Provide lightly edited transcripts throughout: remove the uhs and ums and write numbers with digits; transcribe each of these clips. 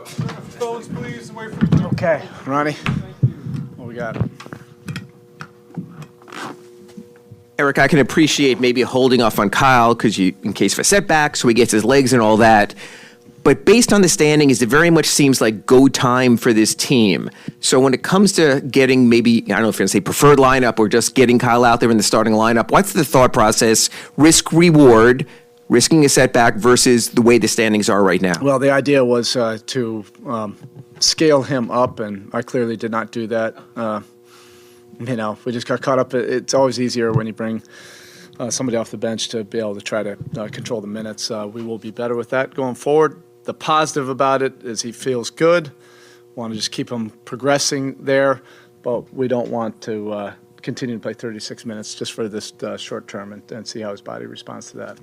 Phones, please, away from you. Okay, Ronnie, what we got? Erik, I can appreciate maybe holding off on Kyle because in case of a setback, so he gets his legs and all that. But based on the standings, it very much seems like go time for this team. So when it comes to getting maybe, I don't know if you're going to say preferred lineup or just getting Kyle out there in the starting lineup, what's the thought process, risk reward, risking a setback versus the way the standings are right now? Well, the idea was to scale him up, and I clearly did not do that. We just got caught up. It's always easier when you bring somebody off the bench to be able to try to control the minutes. We will be better with that going forward. The positive about it is he feels good. Want to just keep him progressing there, but we don't want to continue to play 36 minutes just for this short term and see how his body responds to that.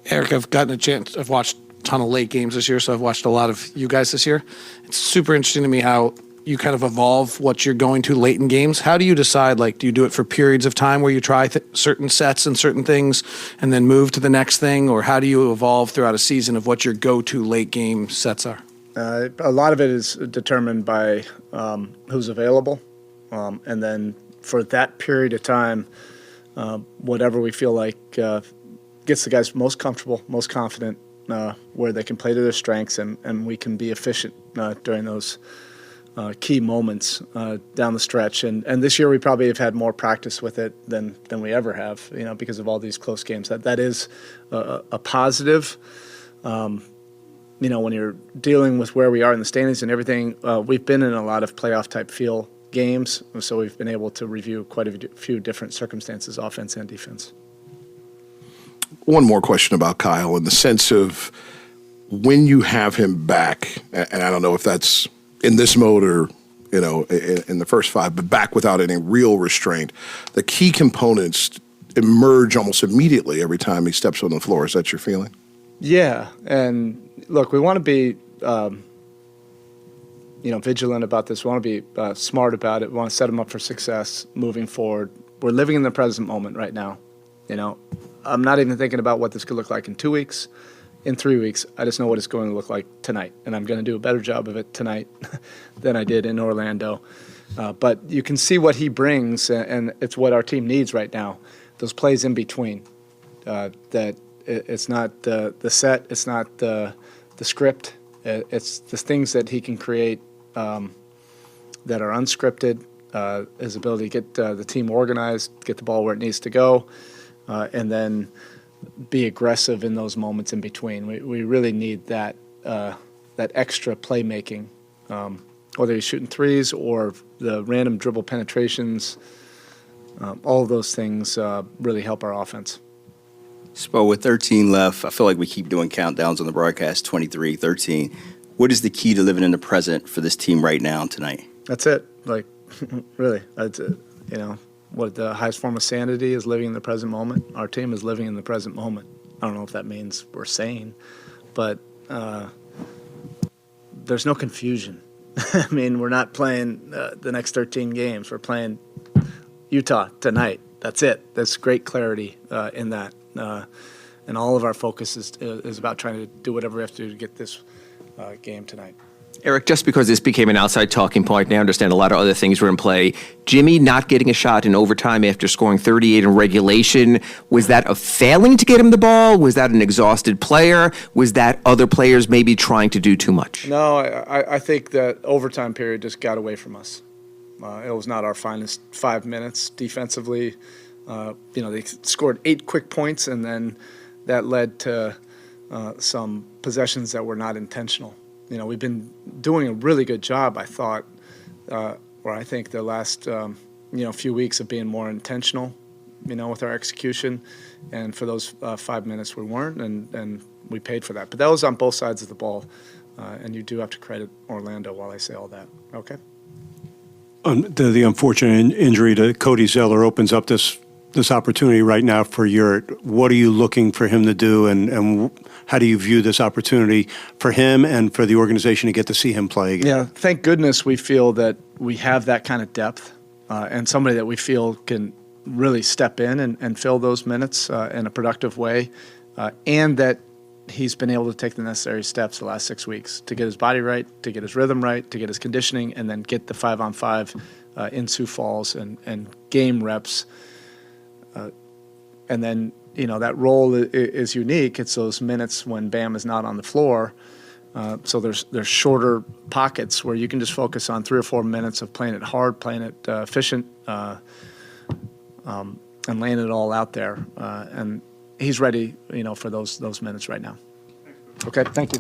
Erik, I've gotten a chance. I've watched a ton of late games this year, so I've watched a lot of you guys this year. It's super interesting to me how you kind of evolve what you're going to late in games. How do you decide, do you do it for periods of time where you try certain sets and certain things and then move to the next thing? Or how do you evolve throughout a season of what your go-to late game sets are? A lot of it is determined by who's available. And then for that period of time, whatever we feel like gets the guys most comfortable, most confident, where they can play to their strengths and we can be efficient during those key moments down the stretch. And this year we probably have had more practice with it than we ever have, because of all these close games. That is a positive. When you're dealing with where we are in the standings and everything, we've been in a lot of playoff-type feel games, so we've been able to review quite a few different circumstances, offense and defense. One more question about Kyle in the sense of when you have him back, and I don't know if that's in this mode or, in the first five, but back without any real restraint, the key components emerge almost immediately every time he steps on the floor. Is that your feeling? Yeah, and look, we want to be, vigilant about this. We want to be smart about it. We want to set him up for success moving forward. We're living in the present moment right now. I'm not even thinking about what this could look like in 2 weeks, in 3 weeks. I just know what it's going to look like tonight, and I'm going to do a better job of it tonight than I did in Orlando. But you can see what he brings, and it's what our team needs right now. Those plays in between, that it's not the set, it's not the script, it's the things that he can create that are unscripted, his ability to get the team organized, get the ball where it needs to go, and then be aggressive in those moments in between. We really need that extra playmaking, whether he's shooting threes or the random dribble penetrations. All of those things really help our offense. Spo, with 13 left, I feel like we keep doing countdowns on the broadcast, 23, 13. What is the key to living in the present for this team right now and tonight? That's it. Really, that's it. What the highest form of sanity is living in the present moment. Our team is living in the present moment. I don't know if that means we're sane, but there's no confusion. I mean, we're not playing the next 13 games. We're playing Utah tonight. That's it. There's great clarity in that. And all of our focus is about trying to do whatever we have to do to get this game tonight. Erik, just because this became an outside talking point, and I understand a lot of other things were in play, Jimmy not getting a shot in overtime after scoring 38 in regulation, was that a failing to get him the ball? Was that an exhausted player? Was that other players maybe trying to do too much? No, I think that overtime period just got away from us. It was not our finest 5 minutes defensively. They scored 8 quick points, and then that led to some possessions that were not intentional. We've been doing a really good job, I thought, I think the last, few weeks of being more intentional, with our execution. And for those 5 minutes we weren't, and we paid for that. But that was on both sides of the ball, and you do have to credit Orlando while I say all that. Okay? The unfortunate injury to Cody Zeller opens up this opportunity right now for Yurt. What are you looking for him to do, and how do you view this opportunity for him and for the organization to get to see him play again? Yeah, thank goodness we feel that we have that kind of depth and somebody that we feel can really step in and fill those minutes in a productive way, and that he's been able to take the necessary steps the last 6 weeks to get his body right, to get his rhythm right, to get his conditioning, and then get the 5-on-5 in Sioux Falls and game reps. And then, that role is unique. It's those minutes when Bam is not on the floor. So there's shorter pockets where you can just focus on 3 or 4 minutes of playing it hard, playing it efficient, and laying it all out there. And he's ready, for those minutes right now. Okay, thank you.